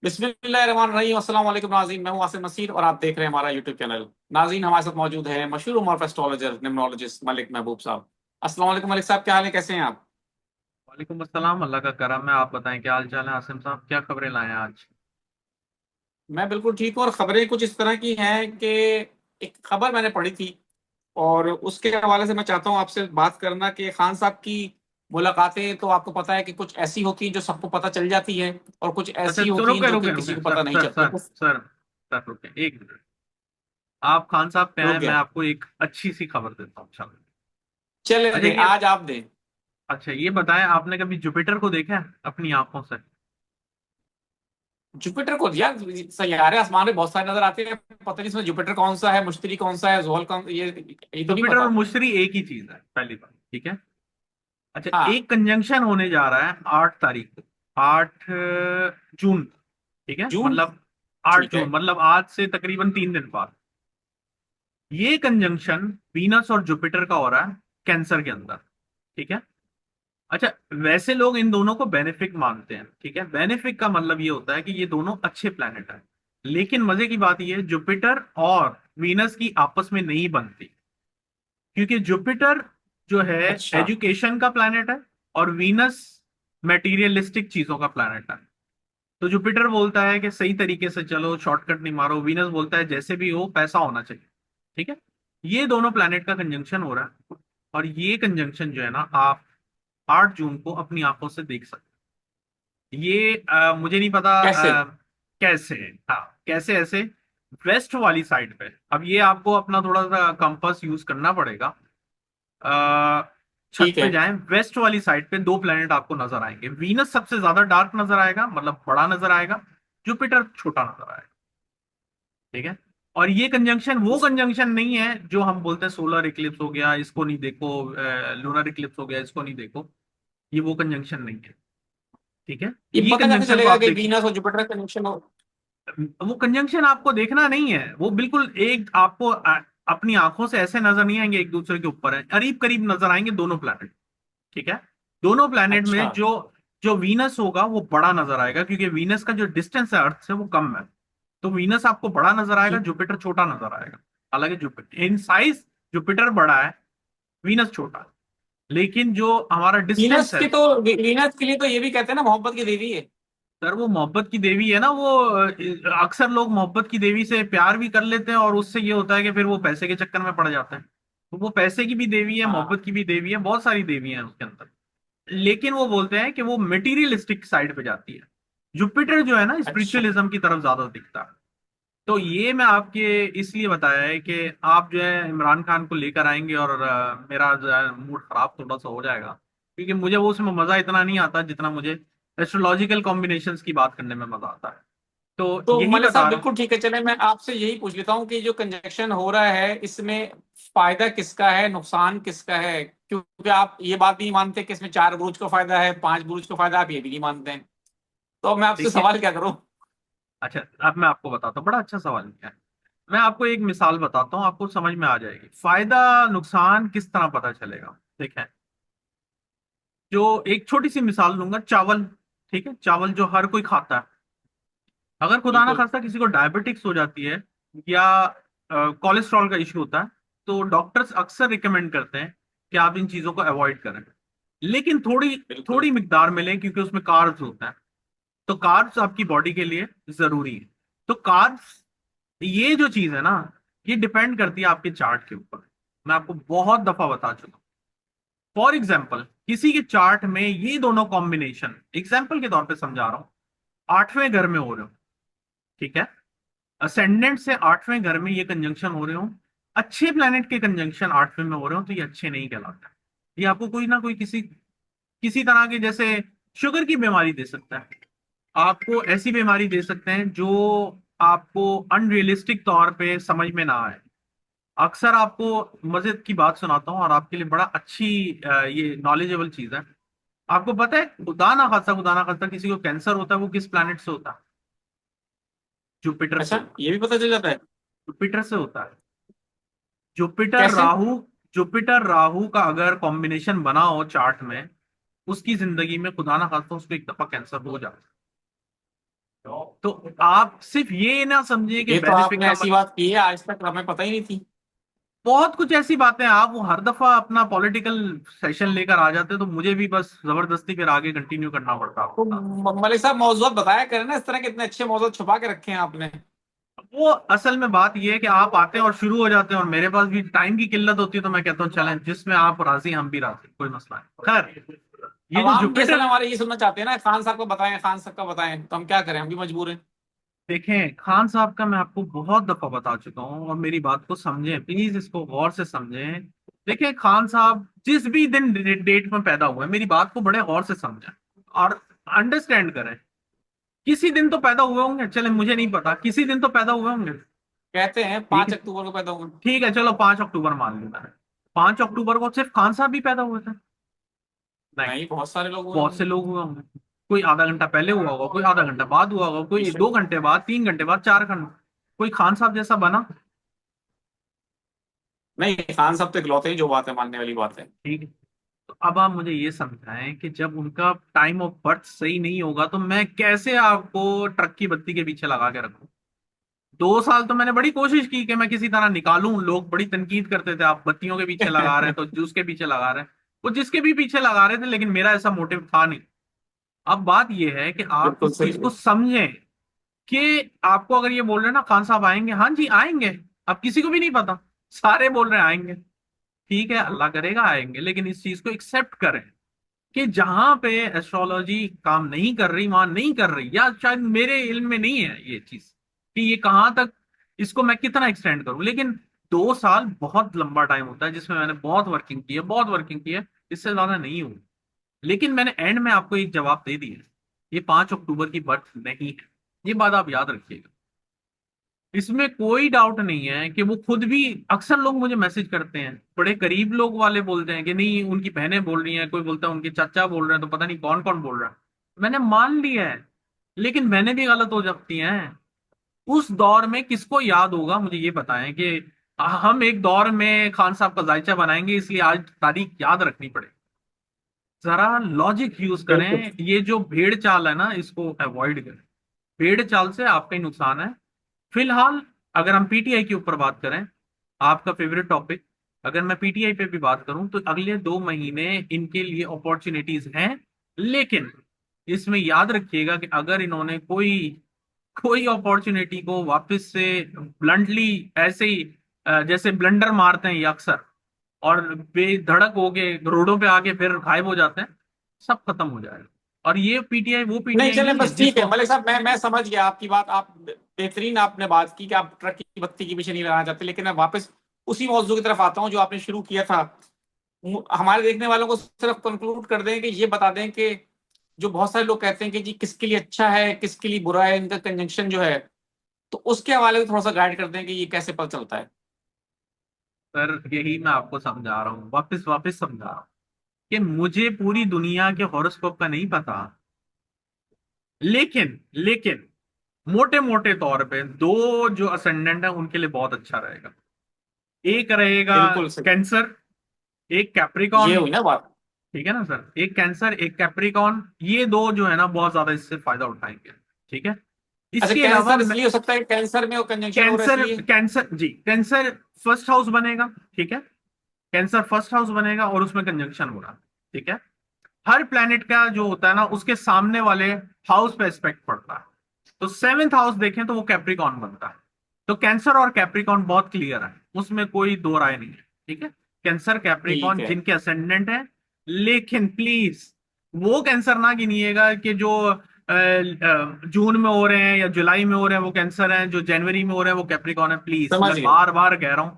बिस्मिल्लाहिर्रहमानिर्रहीम। अस्सलाम वालेकुम नाज़रीन, मैं हूं आसिम मसीद और आप देख रहे हैं हमारा यूट्यूब चैनल। नाज़रीन, हमारे साथ मौजूद है मशहूर उमर एस्ट्रोलॉजर निम्नोलॉजिस्ट मलिक महबूब साहब। अस्सलाम वालेकुम मलिक साहब, क्या हाल है, कैसे हैं आप? वालेकुम अस्सलाम। अल्लाह का करम है। आप बताएं क्या हाल चाल है आसिम साहब, क्या खबरें लाए हैं आज? मैं बिल्कुल ठीक हूँ और खबरें कुछ इस तरह की हैं कि एक खबर मैंने पढ़ी थी और उसके हवाले से मैं चाहता हूँ आपसे बात करना कि खान साहब की मुलाकातें तो आपको पता है कि कुछ ऐसी होती हैं जो सबको पता चल जाती है और कुछ अच्छा ऐसी तो होती हैं रुके जो कि रुके किसी रुके को सर पता नहीं सर चलती। सर सर सर रुके एक मिनट। आप खान साहब पे रुक आए, मैं गया। आपको एक अच्छी सी खबर देता हूँ। चलो। चले अच्छा दें, ये आज आप दें। अच्छा ये बताएं, आपने कभी जुपिटर को देखा है अपनी आंखों से? जुपिटर को यार, सैयारे आसमान में बहुत सारे नजर आते हैं, पता नहीं इसमें जुपिटर कौन सा है, मुश्तरी कौन सा है, जोहल कौन, ये तो नहीं जुपिटर और पता। मुश्तरी एक ही चीज है, पहली बात, ठीक है। अच्छा, हाँ। एक कंजंक्शन होने जा रहा है 8 तारीख को, 8 जून, ठीक है, जून। मतलब आठ ठीक है। जून मतलब आज से तकरीबन 3 दिन बाद ये कंजंक्शन वीनस और जुपिटर का हो रहा है कैंसर के अंदर, ठीक है। अच्छा, वैसे लोग इन दोनों को बेनिफिक मानते हैं, ठीक है। बेनिफिक का मतलब ये होता है कि ये दोनों अच्छे प्लैनेट हैं। लेकिन मजे की बात ये है, जुपिटर और वीनस की आपस में नहीं बनती, क्योंकि जुपिटर जो है अच्छा। एजुकेशन का प्लैनेट है और वीनस मेटीरियलिस्टिक चीजों का प्लैनेट है। तो जुपिटर बोलता है कि सही तरीके से चलो, शॉर्टकट नहीं मारो। वीनस बोलता है जैसे भी हो पैसा होना चाहिए, ठीक है। ये दोनों प्लैनेट का कंजंक्शन हो रहा है और ये कंजंक्शन जो है ना, आप 8 जून को अपनी आंखों से देख सकते हैं। ये मुझे नहीं पता कैसे? कैसे। हाँ, कैसे ऐसे? वेस्ट वाली साइड पे, अब ये आपको अपना थोड़ा सा कंपास यूज करना पड़ेगा। छत ठीक पे है। जाएं, वेस्ट वाली साइड पे दो प्लेनेट आपको नजर आएंगे। वीनस सबसे ज्यादा डार्क नजर आएगा, मतलब बड़ा नजर आएगा। जुपिटर छोटा नजर आएगा, ठीक है। और ये कंजंक्शन वो कंजंक्शन नहीं है जो हम बोलते हैं सोलर इक्लिप्स हो गया इसको नहीं देखो, लूनर इक्लिप्स हो गया इसको नहीं देखो। ये वो कंजंक्शन नहीं है, ठीक है। ये ये पता कैसे कंजंक्शन को चलेगा आप कि देखिए। वीनस और जुपिटर का कनेक्शन हो? वो कंजंक्शन आपको देखना नहीं है, वो बिल्कुल एक आपको अपनी आंखों से ऐसे नजर नहीं आएंगे, एक दूसरे के ऊपर है, करीब करीब नजर आएंगे दोनों प्लैनेट, ठीक है। दोनों प्लैनेट अच्छा। में जो जो वीनस होगा वो बड़ा नजर आएगा, क्योंकि वीनस का जो डिस्टेंस है अर्थ से वो कम है। तो वीनस आपको बड़ा नजर आएगा, ठीक। जुपिटर छोटा नजर आएगा। हालांकि जुपिटर इन साइज जुपिटर बड़ा है, वीनस छोटा है, लेकिन जो हमारा डिस्टेंस वीनस है। की तो वीनस के लिए तो ये भी कहते हैं ना, मोहब्बत की देवी है। सर वो मोहब्बत की देवी है ना, वो अक्सर लोग मोहब्बत की देवी से प्यार भी कर लेते हैं और उससे ये होता है कि फिर वो पैसे के चक्कर में पड़ जाते हैं। तो वो पैसे की भी देवी है, हाँ। मोहब्बत की भी देवी है, बहुत सारी देवी हैं उसके अंदर। लेकिन वो बोलते हैं कि वो मेटीरियलिस्टिक साइड पे जाती है। जुपिटर जो है ना, अच्छा। स्पिरिचुअलिज्म की तरफ ज्यादा दिखता है। तो ये मैं आपके इसलिए बताया है कि आप जो है इमरान खान को लेकर आएंगे और मेरा जो है मूड खराब थोड़ा सा हो जाएगा, क्योंकि मुझे वो उसमें मजा इतना नहीं आता जितना मुझे एस्ट्रोलॉजिकल कॉम्बिनेशंस की बात करने में मजा आता है। तो तो यही मलिक बता साहब रहा हूँ। बिल्कुल ठीक है, चले मैं आपसे यही पूछ लेता हूँ कि जो कंजक्शन हो रहा है इसमें फायदा किसका है, नुकसान किसका है? क्योंकि आप ये बात नहीं मानते कि इसमें 4 बुरुज का फायदा है, 5 बुरुज का फायदा, आप ये भी नहीं मानते हैं। तो मैं आपसे देखिए, सवाल क्या करूं? अच्छा अब मैं आपको बताता हूँ, बड़ा अच्छा सवाल किया है। मैं आपको एक मिसाल बताता हूँ, आपको समझ में आ जाएगी फायदा नुकसान किस तरह पता चलेगा। देखें, जो एक छोटी सी मिसाल लूंगा, चावल, ठीक है। चावल जो हर कोई खाता है, अगर खुदा ना बिल्कुल। खास्ता किसी को डायबिटिक्स हो जाती है या कोलेस्ट्रॉल का इश्यू होता है, तो डॉक्टर्स अक्सर रिकमेंड करते हैं कि आप इन चीजों को अवॉइड करें, लेकिन थोड़ी बिल्कुल। थोड़ी मिकदार में लें, क्योंकि उसमें कार्ब्स होता है। तो कार्ब्स आपकी बॉडी के लिए जरूरी है। तो कार्ब्स, ये जो चीज है ना, ये डिपेंड करती है आपके चार्ट के ऊपर। मैं आपको बहुत दफा बता चुका हूं। फॉर एग्जाम्पल, किसी के चार्ट में ये दोनों कॉम्बिनेशन, एग्जाम्पल के तौर पे समझा रहा हूं, 8वें घर में हो रहे हो, ठीक है। असेंडेंट से 8वें घर में ये कंजंक्शन हो रहे हो, अच्छे प्लेनेट के कंजंक्शन 8वें में हो रहे हो, तो ये अच्छे नहीं कहलाता। ये आपको कोई ना कोई किसी किसी तरह के, जैसे शुगर की बीमारी दे सकता है, आपको ऐसी बीमारी दे सकते हैं जो आपको अनरियलिस्टिक तौर पे समझ में ना आए। अक्सर आपको मजेद की बात सुनाता हूँ और आपके लिए बड़ा अच्छी ये नॉलेजेबल चीज है। आपको पता है, खुदा ना खास्ता किसी को कैंसर होता है, वो किस प्लैनेट से होता है? जुपिटर से अच्छा, होता ये भी पता चल जाता है? है। जुपिटर से होता है। जुपिटर कैसे? राहु जुपिटर राहु का अगर कॉम्बिनेशन बना हो चार्ट में, उसकी जिंदगी में खुदा ना खास्ता उसको एक दफा कैंसर हो जाता है। तो आप सिर्फ ये ना समझिए कि ये तो बेनिफिट आपने का ऐसी बात की है, आज तक हमें पता ही नहीं थी। बहुत कुछ ऐसी बातें आप वो हर दफा अपना पॉलिटिकल सेशन लेकर आ जाते, तो मुझे भी बस जबरदस्ती फिर आगे कंटिन्यू करना पड़ता तो आपका। मलिक साहब मौजूद बताया करें ना, इस तरह के इतने अच्छे मौजूद छुपा के रखे हैं आपने। वो असल में बात ये है कि आप आते हैं और शुरू हो जाते हैं, और मेरे पास भी टाइम की किल्लत होती है, तो मैं कहता हूँ चलें, जिसमें आप राजी हम भी राजी, कोई मसला नहीं। खैर, ये अब जो हम भी असल में जुपिटर, हमारे ये सुनना चाहते हैं ना, खान साहब को बताएं, खान साहब का बताएं, तो हम क्या करें, हम भी मजबूर हैं। देखें खान साहब का मैं आपको बहुत दफा बता चुका हूँ, और मेरी बात को समझें प्लीज, इसको गौर से समझें। देखें खान साहब जिस भी दिन डेट में पैदा हुए, मेरी बात को बड़े गौर से समझें और अंडरस्टैंड करें। किसी दिन तो पैदा हुए होंगे, चले मुझे नहीं पता, किसी दिन तो पैदा हुए होंगे। कहते हैं ठीक पांच है, अक्टूबर को पैदा हुए। ठीक है, चलो 5 अक्टूबर मान लिया मैंने। 5 अक्टूबर को सिर्फ खान साहब भी पैदा हुए थे? नहीं, नहीं, बहुत सारे लोग हुए बहुत से होंगे। लोग हुए होंगे। कोई आधा घंटा पहले हुआ होगा, कोई आधा घंटा बाद हुआ होगा, कोई बेशक। 2 घंटे बाद, 3 घंटे बाद, 4 घंटे। कोई खान साहब जैसा बना? नहीं, खान साहब तो इकलौते ही जो बात है मानने वाली बात है। ठीक है। तो अब आप मुझे ये समझाएं कि जब उनका टाइम ऑफ बर्थ सही नहीं होगा, तो मैं कैसे आपको ट्रक की बत्ती के पीछे लगा के रखूं? 2 साल तो मैंने बड़ी कोशिश की कि मैं किसी तरह निकालूं, लोग बड़ी तनकीद करते थे, आप बत्तियों के पीछे लगा रहे हैं तो जूस के पीछे लगा रहे हैं, वो जिसके भी पीछे लगा रहे थे, लेकिन मेरा ऐसा मोटिव था नहीं। अब बात यह है कि आप बिल्कुल इस सही चीज को है। समझें कि आपको अगर ये बोल रहे हैं ना खान साहब आएंगे, हाँ जी आएंगे। अब किसी को भी नहीं पता, सारे बोल रहे हैं आएंगे। ठीक है, अल्लाह करेगा आएंगे, लेकिन इस चीज को एक्सेप्ट करें कि जहां पे एस्ट्रोलॉजी काम नहीं कर रही, वहां नहीं कर रही, या शायद मेरे इल्म में नहीं है ये चीज कि ये कहाँ तक, इसको मैं कितना एक्सटेंड करूं। लेकिन 2 साल बहुत लंबा टाइम होता है, जिसमें मैंने बहुत वर्किंग की है, बहुत वर्किंग की है, इससे ज्यादा नहीं हुई। लेकिन मैंने एंड में आपको एक जवाब दे दिया, ये 5 अक्टूबर की बर्थ नहीं है। ये बात आप याद रखिएगा, इसमें कोई डाउट नहीं है कि वो खुद भी, अक्सर लोग मुझे मैसेज करते हैं, बड़े करीब लोग वाले बोलते हैं कि नहीं उनकी बहनें बोल रही हैं, कोई बोलता है उनके चाचा बोल रहे हैं, तो पता नहीं कौन कौन बोल रहा है। मैंने मान लिया है, लेकिन बहनें भी गलत हो जाती हैं। उस दौर में किसको याद होगा, मुझे ये बताएं कि हम एक दौर में खान साहब का जायचा बनाएंगे, इसलिए आज तारीख याद रखनी पड़ेगी। जरा लॉजिक यूज बिल्कुल। करें, ये जो भेड़ चाल है ना, इसको अवॉइड करें। भेड़ चाल से आपका ही नुकसान है। फिलहाल अगर हम पीटीआई के ऊपर बात करें, आपका फेवरेट टॉपिक, अगर मैं पीटीआई पे भी बात करूं, तो अगले 2 महीने इनके लिए अपॉर्चुनिटीज हैं। लेकिन इसमें याद रखिएगा कि अगर इन्होंने कोई कोई अपॉर्चुनिटी को वापस से ब्लंटली, ऐसे ही जैसे ब्लंडर मारते हैं ये अक्सर, और बेधड़क होके रोडों पे आके फिर गायब हो जाते हैं, सब खत्म हो जाएगा। और ये पीटीआई वो नहीं पीटीआई चले, नहीं है बस ठीक है जिसको, मलिक साहब, मैं समझ गया आपकी बात। आप बेहतरीन आपने बात की कि आप ट्रक की बत्ती के पीछे नहीं लगाना चाहते, लेकिन मैं वापस उसी मौजू की तरफ आता हूं जो आपने शुरू किया था। हमारे देखने वालों को सिर्फ कंक्लूड कर दें कि ये बता दें कि जो बहुत सारे लोग कहते हैं कि जी किसके लिए अच्छा है किसके लिए बुरा है, इनका कंजंक्शन जो है, तो उसके हवाले से थोड़ा सा गाइड कर दें कि ये कैसे पता चलता है। सर यही मैं आपको समझा रहा हूँ, वापस वापस समझा रहा हूँ कि मुझे पूरी दुनिया के हॉरोस्कोप का नहीं पता, लेकिन मोटे मोटे तौर पे दो जो असेंडेंट है उनके लिए बहुत अच्छा रहेगा। एक रहेगा बिल्कुल सही। कैंसर, एक ये कैप्रिकॉन। हुई ना बात। ठीक है ना सर, एक कैंसर एक कैप्रिकॉन, ये दो जो है ना बहुत ज्यादा इससे फायदा उठाएंगे। ठीक है, अच्छा, इसके अलावा कैंसर इसलिए हो सकता है कि कैंसर में वो कंजंक्शन हो रहा है कैंसर, इसलिए। कैंसर जी, कैंसर फर्स्ट हाउस बनेगा। ठीक है, कैंसर फर्स्ट हाउस बनेगा और उसमें कंजंक्शन हो रहा है। ठीक है, हर प्लेनेट का जो होता है ना, उसके सामने वाले हाउस पे एस्पेक्ट पड़ता है। तो 7th हाउस देखें तो वो कैप्रिकॉन बनता है। तो कैंसर और कैप्रिकॉन बहुत क्लियर है, उसमें कोई दो राय नहीं है। ठीक है, कैंसर ठीक कैप्रिकॉन है। जिनके असेंडेंट है। लेकिन प्लीज वो कैंसर ना गिनिएगा कि जो जून में हो रहे हैं या जुलाई में हो रहे हैं वो कैंसर हैं, जो जनवरी में हो रहे हैं वो कैप्रिकॉन है। प्लीज, समझ मैं गए। बार बार कह रहा हूं,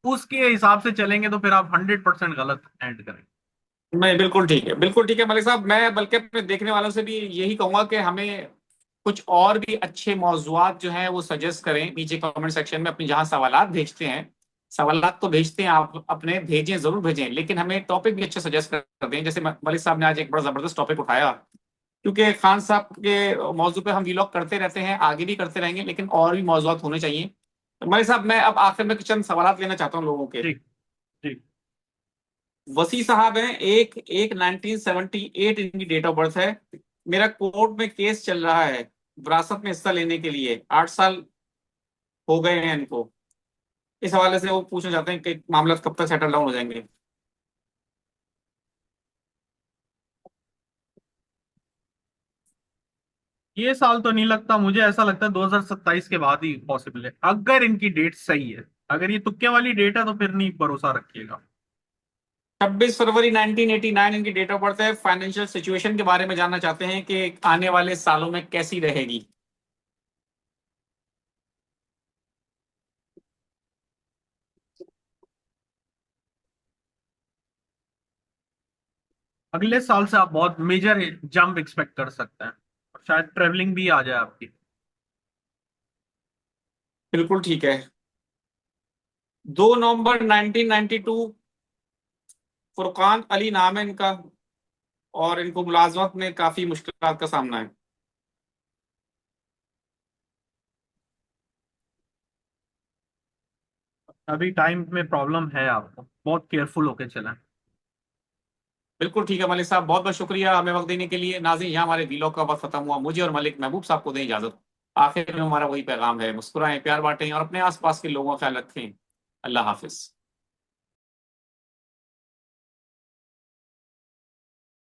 उसके हिसाब से चलेंगे तो फिर आप 100% गलत एंड करेंगे। मैं बिल्कुल ठीक है, बिल्कुल ठीक है मलिक साहब। मैं बल्कि अपने देखने वालों से भी यही कहूंगा कि हमें कुछ और भी अच्छे मौजूआत जो हैं वो सजेस्ट करें नीचे कमेंट सेक्शन में। अपनी जहां सवालात भेजते हैं, सवालात तो भेजते हैं आप अपने, भेजें जरूर भेजें, लेकिन हमें टॉपिक भी अच्छे सजेस्ट कर दें। जैसे मलिक साहब ने आज एक बड़ा जबरदस्त टॉपिक उठाया, क्योंकि खान साहब के मौजू पे हम व्लॉग करते रहते हैं, आगे भी करते रहेंगे, लेकिन और भी मौजूआत होने चाहिए। तो मलिक साहब, मैं अब आखिर में चंद सवालात लेना चाहता हूँ लोगों के। जी जी। वसी साहब हैं, एक एक 1978 इनकी डेट ऑफ बर्थ है। मेरा कोर्ट में केस चल रहा है, विरासत में हिस्सा लेने के लिए 8 साल हो गए हैं इनको। इस हवाले से वो पूछना चाहते हैं कि मामला कब तक सेटल डाउन हो जाएंगे। ये साल तो नहीं लगता, मुझे ऐसा लगता है 2027 के बाद ही पॉसिबल है, अगर इनकी डेट सही है। अगर ये तुक्के वाली डेट है तो फिर नहीं भरोसा रखिएगा। 26 फरवरी 1989 इनकी डेट ऑफ बर्थ है। फाइनेंशियल सिचुएशन के बारे में जानना चाहते हैं कि आने वाले सालों में कैसी रहेगी। अगले साल से आप बहुत मेजर जंप एक्सपेक्ट कर सकते हैं, और शायद ट्रेवलिंग भी आ जाए आपकी। बिल्कुल ठीक है। 2 नवंबर 1992, फुरकान अली नाम है इनका, और इनको मुलाजमत में काफी मुश्किलात का सामना है। अभी टाइम में प्रॉब्लम है, आपको बहुत केयरफुल होके चलें। बिल्कुल ठीक है मलिक साहब, बहुत बहुत शुक्रिया हमें वक्त देने के लिए। नाज़रीन, यहाँ हमारे वीलॉग का वक्त खत्म हुआ। मुझे और मलिक महबूब साहब को दें इजाजत। आखिर में हमारा वही पैगाम है, मुस्कुराएं, प्यार बांटें और अपने आसपास के लोगों का ख्याल रखें। अल्लाह हाफिज।